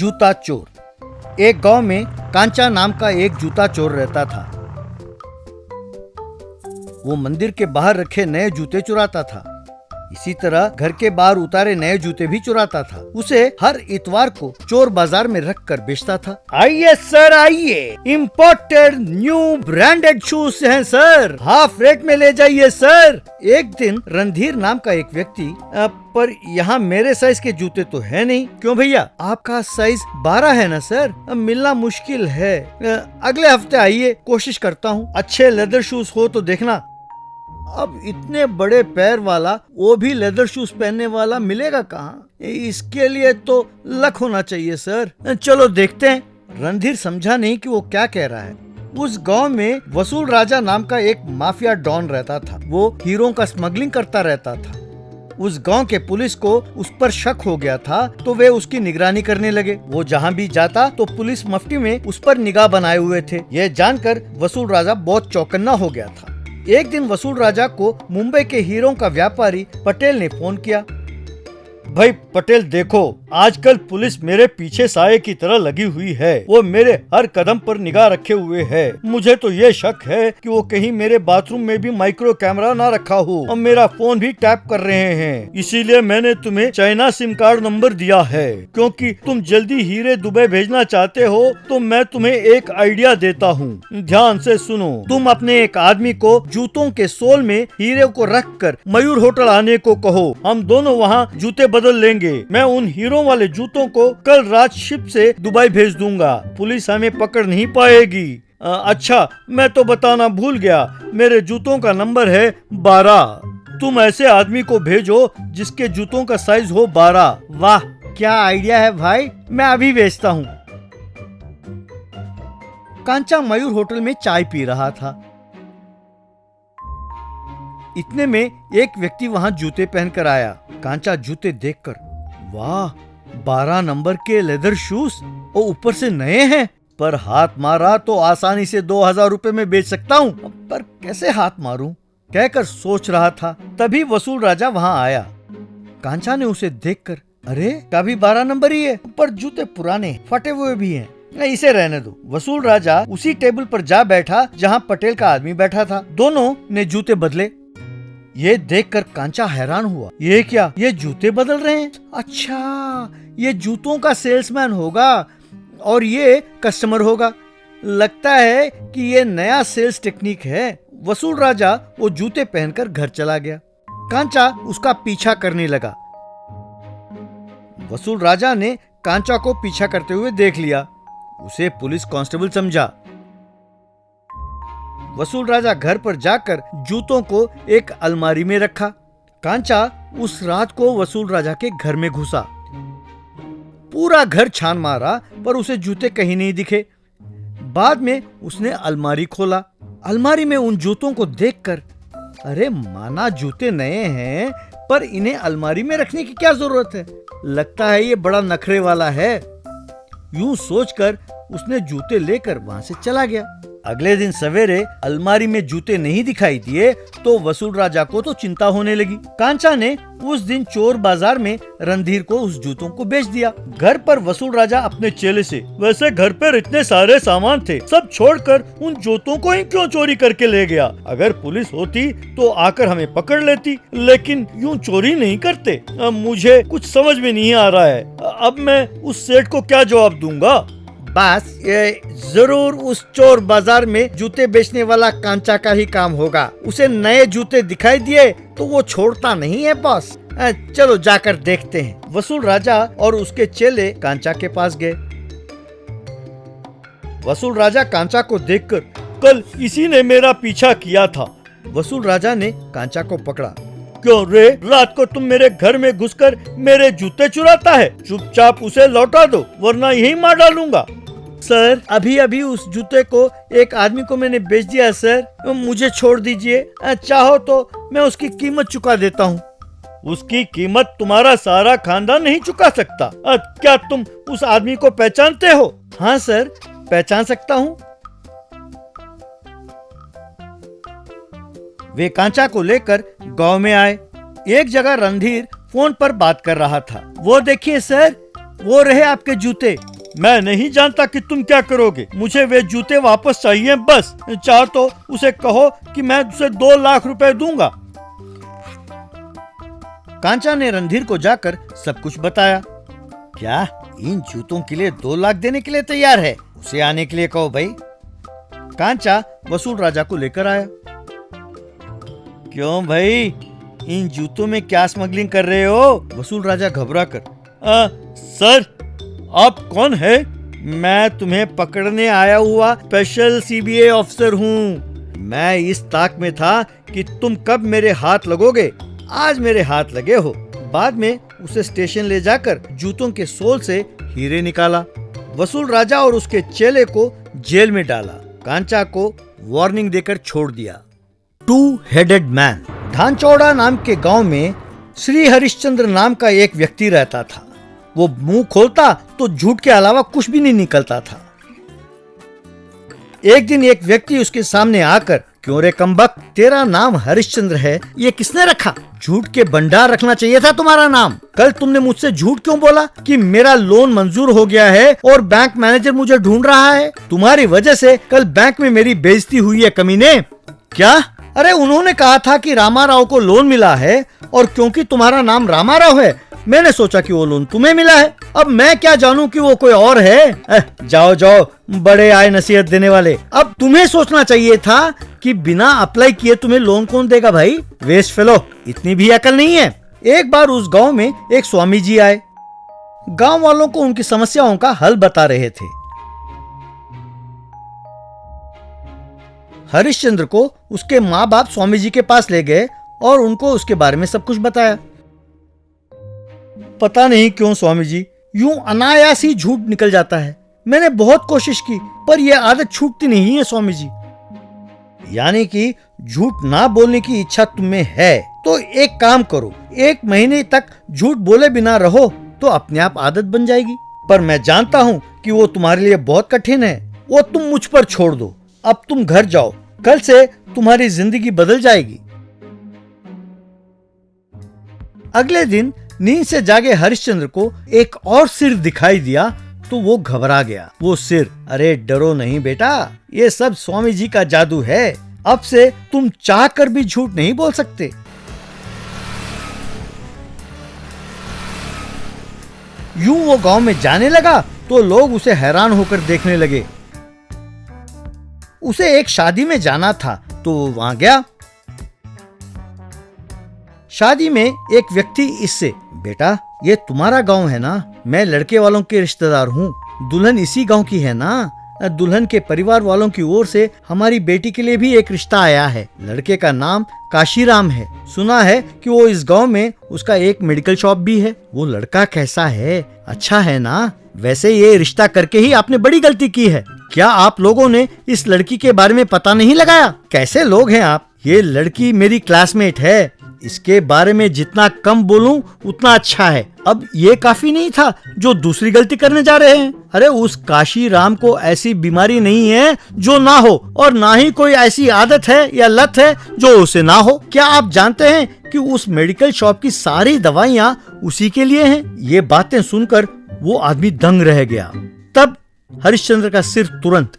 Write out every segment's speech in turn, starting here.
जूता चोर। एक गांव में कांचा नाम का एक जूता चोर रहता था। वो मंदिर के बाहर रखे नए जूते चुराता था। इसी तरह घर के बाहर उतारे नए जूते भी चुराता था। उसे हर इतवार को चोर बाजार में रख कर बेचता था। आइए सर आइए, इम्पोर्टेड न्यू ब्रांडेड शूज हैं सर, हाफ रेट में ले जाइए सर। एक दिन रणधीर नाम का एक व्यक्ति, पर यहाँ मेरे साइज के जूते तो है नहीं। क्यों भैया, आपका साइज 12 है ना सर? मिलना मुश्किल है, अगले हफ्ते आइए, कोशिश करता हूँ। अच्छे लेदर शूज हो तो देखना। अब इतने बड़े पैर वाला, वो भी लेदर शूज पहनने वाला मिलेगा कहाँ? इसके लिए तो लक होना चाहिए सर। चलो देखते हैं। रणधीर समझा नहीं कि वो क्या कह रहा है। उस गांव में वसूल राजा नाम का एक माफिया डॉन रहता था। वो हीरों का स्मगलिंग करता रहता था। उस गांव के पुलिस को उस पर शक हो गया था, तो वे उसकी निगरानी करने लगे। वो जहां भी जाता तो पुलिस मफ्ती में उस पर निगाह बनाए हुए थे। यह जानकर वसूल राजा बहुत चौकन्ना हो गया था। एक दिन वसूल राजा को मुंबई के हीरों का व्यापारी पटेल ने फोन किया। भाई पटेल देखो, आजकल पुलिस मेरे पीछे साये की तरह लगी हुई है। वो मेरे हर कदम पर निगाह रखे हुए है। मुझे तो ये शक है कि वो कहीं मेरे बाथरूम में भी माइक्रो कैमरा ना रखा हो और मेरा फोन भी टैप कर रहे हैं। इसीलिए मैंने तुम्हें चाइना सिम कार्ड नंबर दिया है, क्योंकि तुम जल्दी हीरे दुबई भेजना चाहते हो। तो मैं तुम्हें एक आइडिया देता हूँ, ध्यान से सुनो। तुम अपने एक आदमी को जूतों के सोल में हीरे को रख कर मयूर होटल आने को कहो। हम दोनों वहाँ जूते बदल लेंगे। मैं उन हीरो वाले जूतों को कल रात शिप से दुबई भेज दूंगा। पुलिस हमें पकड़ नहीं पाएगी। अच्छा, मैं तो बताना भूल गया, मेरे जूतों का नंबर है 12। तुम ऐसे आदमी को भेजो जिसके जूतों का साइज हो 12। वाह, क्या आइडिया है भाई, मैं अभी भेजता हूँ। कांचा मयूर होटल में चाय पी रहा था। इतने में एक व्यक्ति वहां जूते पहनकर आया। कांचा जूते देखकर, वाह, 12 नंबर के लेदर शूज और ऊपर से नए हैं। पर हाथ मारा तो आसानी से 2000 रुपए में बेच सकता हूँ, पर कैसे हाथ मारूं कहकर सोच रहा था। तभी वसूल राजा वहां आया। कांचा ने उसे देखकर, अरे का भी 12 नंबर ही है, पर जूते पुराने फटे हुए भी हैं, इसे रहने दो। वसूल राजा उसी टेबल पर जा बैठा जहां पटेल का आदमी बैठा था। दोनों ने जूते बदले। ये देखकर कांचा हैरान हुआ, ये क्या, ये जूते बदल रहे हैं? अच्छा, ये जूतों का सेल्समैन होगा और ये कस्टमर होगा। लगता है कि ये नया सेल्स टेक्निक है। वसूल राजा वो जूते पहनकर घर चला गया। कांचा उसका पीछा करने लगा। वसूल राजा ने कांचा को पीछा करते हुए देख लिया। उसे पुलिस कांस्टेबल समझा। वसूल राजा घर पर जाकर जूतों को एक अलमारी में रखा। कांचा उस रात को वसूल राजा के घर में घुसा। पूरा घर छान मारा, पर उसे जूते कहीं नहीं दिखे। बाद में उसने अलमारी खोला। अलमारी में उन जूतों को देखकर, अरे माना जूते नए हैं, पर इन्हें अलमारी में रखने की क्या जरूरत है? लगता है ये बड़ा नखरे वाला है। यूं सोचकर उसने जूते लेकर वहां से चला गया। अगले दिन सवेरे अलमारी में जूते नहीं दिखाई दिए तो वसूल राजा को तो चिंता होने लगी। कांचा ने उस दिन चोर बाजार में रणधीर को उस जूतों को बेच दिया। घर पर वसूल राजा अपने चेले से, वैसे घर पर इतने सारे सामान थे, सब छोड़कर उन जूतों को ही क्यों चोरी करके ले गया? अगर पुलिस होती तो आकर हमें पकड़ लेती, लेकिन यूं चोरी नहीं करते। अब मुझे कुछ समझ में नहीं आ रहा है, अब मैं उस सेठ को क्या जवाब दूंगा? बस ये जरूर उस चोर बाजार में जूते बेचने वाला कांचा का ही काम होगा। उसे नए जूते दिखाई दिए तो वो छोड़ता नहीं है बॉस। चलो जाकर देखते हैं। वसूल राजा और उसके चेले कांचा के पास गए। वसूल राजा कांचा को देखकर, कल इसी ने मेरा पीछा किया था। वसूल राजा ने कांचा को पकड़ा। क्यों रे, रात को तुम मेरे घर में घुसकर मेरे जूते चुराता है? चुपचाप उसे लौटा दो, वरना यही मार डालूंगा। सर, अभी अभी उस जूते को एक आदमी को मैंने बेच दिया सर, मुझे छोड़ दीजिए। चाहो तो मैं उसकी कीमत चुका देता हूँ। उसकी कीमत तुम्हारा सारा खानदान नहीं चुका सकता। क्या तुम उस आदमी को पहचानते हो? हाँ सर, पहचान सकता हूँ। वे कांचा को लेकर गांव में आए। एक जगह रणधीर फोन पर बात कर रहा था। वो देखिए सर, वो रहे आपके जूते। मैं नहीं जानता कि तुम क्या करोगे, मुझे वे जूते वापस चाहिए बस। चाहे तो उसे कहो कि मैं उसे 2 लाख रुपए दूंगा। कांचा ने रणधीर को जाकर सब कुछ बताया। क्या इन जूतों के लिए 2 लाख देने के लिए तैयार है? उसे आने के लिए कहो भाई। कांचा वसूल राजा को लेकर आया। क्यों भाई, इन जूतों में क्या स्मगलिंग कर रहे हो? वसूल राजा घबरा कर। सर, आप कौन है? मैं तुम्हें पकड़ने आया हुआ स्पेशल सीबीआई ऑफिसर हूँ। मैं इस ताक में था कि तुम कब मेरे हाथ लगोगे। आज मेरे हाथ लगे हो। बाद में उसे स्टेशन ले जाकर जूतों के सोल से हीरे निकाला। वसूल राजा और उसके चेले को जेल में डाला। कांचा को वार्निंग देकर छोड़ दिया। 2 हेडेड मैन। धानचौड़ा नाम के गांव में श्री हरिश्चंद्र नाम का एक व्यक्ति रहता था। वो मुंह खोलता तो झूठ के अलावा कुछ भी नहीं निकलता था। एक दिन एक व्यक्ति उसके सामने आकर, क्यों रे कमबख्त, तेरा नाम हरिश्चंद्र है, ये किसने रखा? झूठ के भंडार रखना चाहिए था तुम्हारा नाम। कल तुमने मुझसे झूठ क्यों बोला कि मेरा लोन मंजूर हो गया है और बैंक मैनेजर मुझे ढूंढ रहा है? तुम्हारी वजह से कल बैंक में मेरी बेइज्जती हुई है कमीने। क्या? अरे उन्होंने कहा था कि रामाराव को लोन मिला है और क्योंकि तुम्हारा नाम रामाराव है मैंने सोचा कि वो लोन तुम्हें मिला है। अब मैं क्या जानूं कि वो कोई और है। जाओ जाओ, बड़े आए नसीहत देने वाले। अब तुम्हें सोचना चाहिए था कि बिना अप्लाई किए तुम्हें लोन कौन देगा भाई। वेस्ट फेलो, इतनी भी अकल नहीं है। एक बार उस गांव में एक स्वामी जी आए। गांव वालों को उनकी समस्याओं का हल बता रहे थे। हरिश्चंद्र को उसके माँ बाप स्वामी जी के पास ले गए और उनको उसके बारे में सब कुछ बताया। पता नहीं क्यों स्वामी जी, यूं अनायास ही झूठ निकल जाता है। मैंने बहुत कोशिश की पर यह आदत छूटती नहीं है स्वामी जी। यानी कि झूठ ना बोलने की इच्छा तुम्हें है तो एक काम करो, 1 महीने तक झूठ बोले बिना रहो तो अपने आप आदत बन जाएगी। पर मैं जानता हूं कि वो तुम्हारे लिए बहुत कठिन है। वो तुम मुझ पर छोड़ दो। अब तुम घर जाओ, कल से तुम्हारी जिंदगी बदल जाएगी। अगले दिन नींद से जागे हरिश्चंद्र को एक और सिर दिखाई दिया तो वो घबरा गया। वो सिर, अरे डरो नहीं बेटा, ये सब स्वामी जी का जादू है। अब से तुम चाह कर भी झूठ नहीं बोल सकते। यूं वो गांव में जाने लगा तो लोग उसे हैरान होकर देखने लगे। उसे एक शादी में जाना था तो वो वहां गया। शादी में एक व्यक्ति इससे, बेटा ये तुम्हारा गांव है ना? मैं लड़के वालों के रिश्तेदार हूँ। दुल्हन इसी गांव की है ना? दुल्हन के परिवार वालों की ओर से हमारी बेटी के लिए भी एक रिश्ता आया है। लड़के का नाम काशीराम है। सुना है कि वो इस गांव में उसका एक मेडिकल शॉप भी है। वो लड़का कैसा है? अच्छा है ना? वैसे ये रिश्ता करके ही आपने बड़ी गलती की है। क्या आप लोगों ने इस लड़की के बारे में पता नहीं लगाया? कैसे लोग हैं आप? ये लड़की मेरी क्लासमेट है। इसके बारे में जितना कम बोलूं उतना अच्छा है। अब ये काफी नहीं था जो दूसरी गलती करने जा रहे हैं। अरे उस काशीराम को ऐसी बीमारी नहीं है जो ना हो और ना ही कोई ऐसी आदत है या लत है जो उसे ना हो। क्या आप जानते हैं कि उस मेडिकल शॉप की सारी दवाइयाँ उसी के लिए हैं? ये बातें सुनकर वो आदमी दंग रह गया। तब हरिश्चंद्र का सिर तुरंत,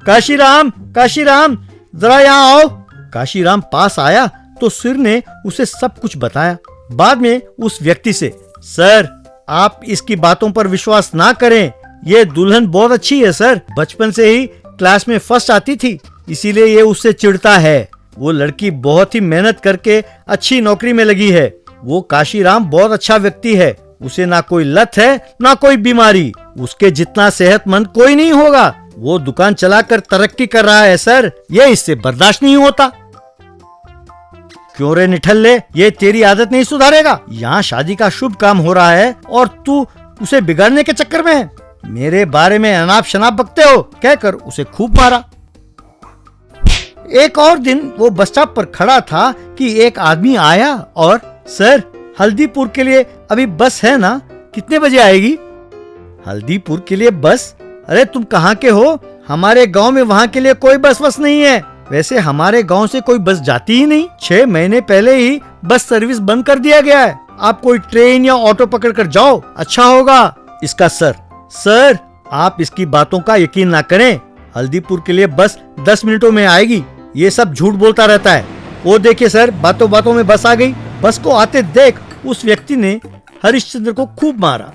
काशीराम, काशीराम जरा यहाँ आओ। काशीराम पास आया तो सिर ने उसे सब कुछ बताया। बाद में उस व्यक्ति से, सर आप इसकी बातों पर विश्वास ना करें। ये दुल्हन बहुत अच्छी है सर, बचपन से ही क्लास में फर्स्ट आती थी, इसीलिए ये उससे चिढ़ता है। वो लड़की बहुत ही मेहनत करके अच्छी नौकरी में लगी है। वो काशीराम बहुत अच्छा व्यक्ति है। उसे ना कोई लत है ना कोई बीमारी। उसके जितना सेहतमंद कोई नहीं होगा। वो दुकान चलाकर तरक्की कर रहा है सर, ये इससे बर्दाश्त नहीं होता। क्यों रे निठल्ले, ये तेरी आदत नहीं सुधारेगा? यहाँ शादी का शुभ काम हो रहा है और तू उसे बिगाड़ने के चक्कर में है। मेरे बारे में अनाप शनाप बकते हो, कहकर उसे खूब मारा। एक और दिन वो बस स्टॉप पर खड़ा था कि एक आदमी आया और, सर हल्दीपुर के लिए अभी बस है ना? कितने बजे आएगी? हल्दीपुर के लिए बस? अरे तुम कहाँ के हो? हमारे गांव में वहाँ के लिए कोई बस नहीं है। वैसे हमारे गांव से कोई बस जाती ही नहीं। 6 महीने पहले ही बस सर्विस बंद कर दिया गया है। आप कोई ट्रेन या ऑटो पकड़ कर जाओ, अच्छा होगा। इसका सर। सर, आप इसकी बातों का यकीन ना करें, हल्दीपुर के लिए बस 10 मिनटों में आएगी। ये सब झूठ बोलता रहता है। वो देखिए सर, बातों बातों में बस आ गई। बस को आते देख उस व्यक्ति ने हरिश्चंद्र को खूब मारा।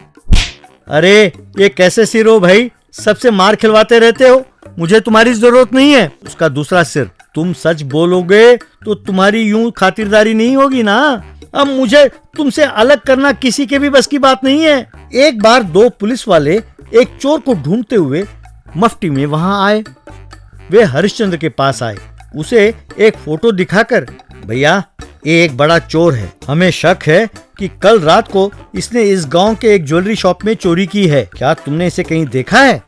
अरे ये कैसे सिर हो भाई, सबसे मार खिलवाते रहते हो, मुझे तुम्हारी जरूरत नहीं है। उसका दूसरा सिर, तुम सच बोलोगे तो तुम्हारी यूं खातिरदारी नहीं होगी ना। अब मुझे तुमसे अलग करना किसी के भी बस की बात नहीं है। एक बार 2 पुलिस वाले एक चोर को ढूंढते हुए मफ्टी में वहां आए। वे हरिश्चंद्र के पास आए, उसे एक फोटो दिखाकर, भैया ये एक बड़ा चोर है, हमें शक है कि कल रात को इसने इस गांव के एक ज्वेलरी शॉप में चोरी की है। क्या तुमने इसे कहीं देखा है?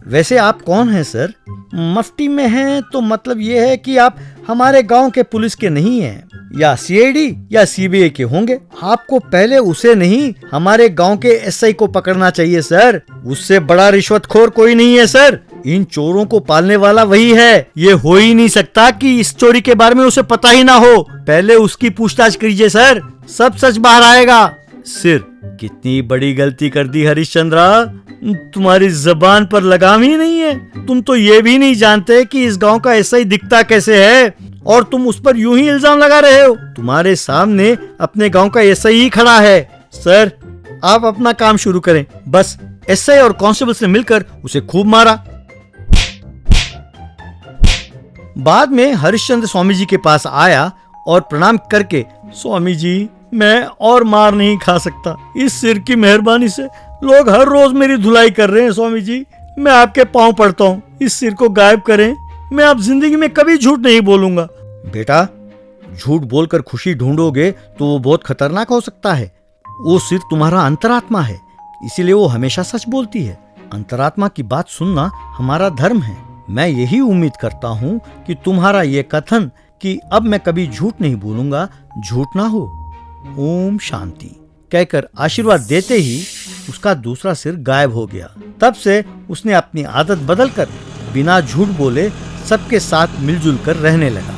वैसे आप कौन हैं सर? मफ्टी में हैं तो मतलब ये है कि आप हमारे गांव के पुलिस के नहीं हैं, या सीआईडी या सीबीआई के होंगे। आपको पहले उसे नहीं, हमारे गांव के एसआई को पकड़ना चाहिए सर। उससे बड़ा रिश्वतखोर कोई नहीं है सर। इन चोरों को पालने वाला वही है। ये हो ही नहीं सकता कि इस चोरी के बारे में उसे पता ही ना हो। पहले उसकी पूछताछ कीजिए सर, सब सच बाहर आएगा। सिर, कितनी बड़ी गलती कर दी हरिश्चंद्रा, तुम्हारी जबान पर लगाम ही नहीं है। तुम तो ये भी नहीं जानते कि इस गांव का एसआई दिखता कैसे है, और तुम उस पर यूं ही इल्जाम लगा रहे हो। तुम्हारे सामने अपने गांव का एसआई ही खड़ा है। सर, आप अपना काम शुरू करें। बस एसआई और कांस्टेबल्स ने मिलकर उसे खूब मारा। बाद में हरिश्चंद्र स्वामी जी के पास आया और प्रणाम करके, स्वामी जी मैं और मार नहीं खा सकता, इस सिर की मेहरबानी से लोग हर रोज मेरी धुलाई कर रहे हैं। स्वामी जी मैं आपके पांव पड़ता हूँ, इस सिर को गायब करें, मैं अब जिंदगी में कभी झूठ नहीं बोलूंगा। बेटा, झूठ बोलकर खुशी ढूंढोगे तो वो बहुत खतरनाक हो सकता है। वो सिर तुम्हारा अंतरात्मा है, इसीलिए वो हमेशा सच बोलती है। अंतरात्मा की बात सुनना हमारा धर्म है। मैं यही उम्मीद करता हूँ कि तुम्हारा ये कथन कि अब मैं कभी झूठ नहीं बोलूंगा झूठ ना हो। ओम शांति कहकर आशीर्वाद देते ही उसका दूसरा सिर गायब हो गया। तब से उसने अपनी आदत बदलकर बिना झूठ बोले सबके साथ मिलजुल कर रहने लगा।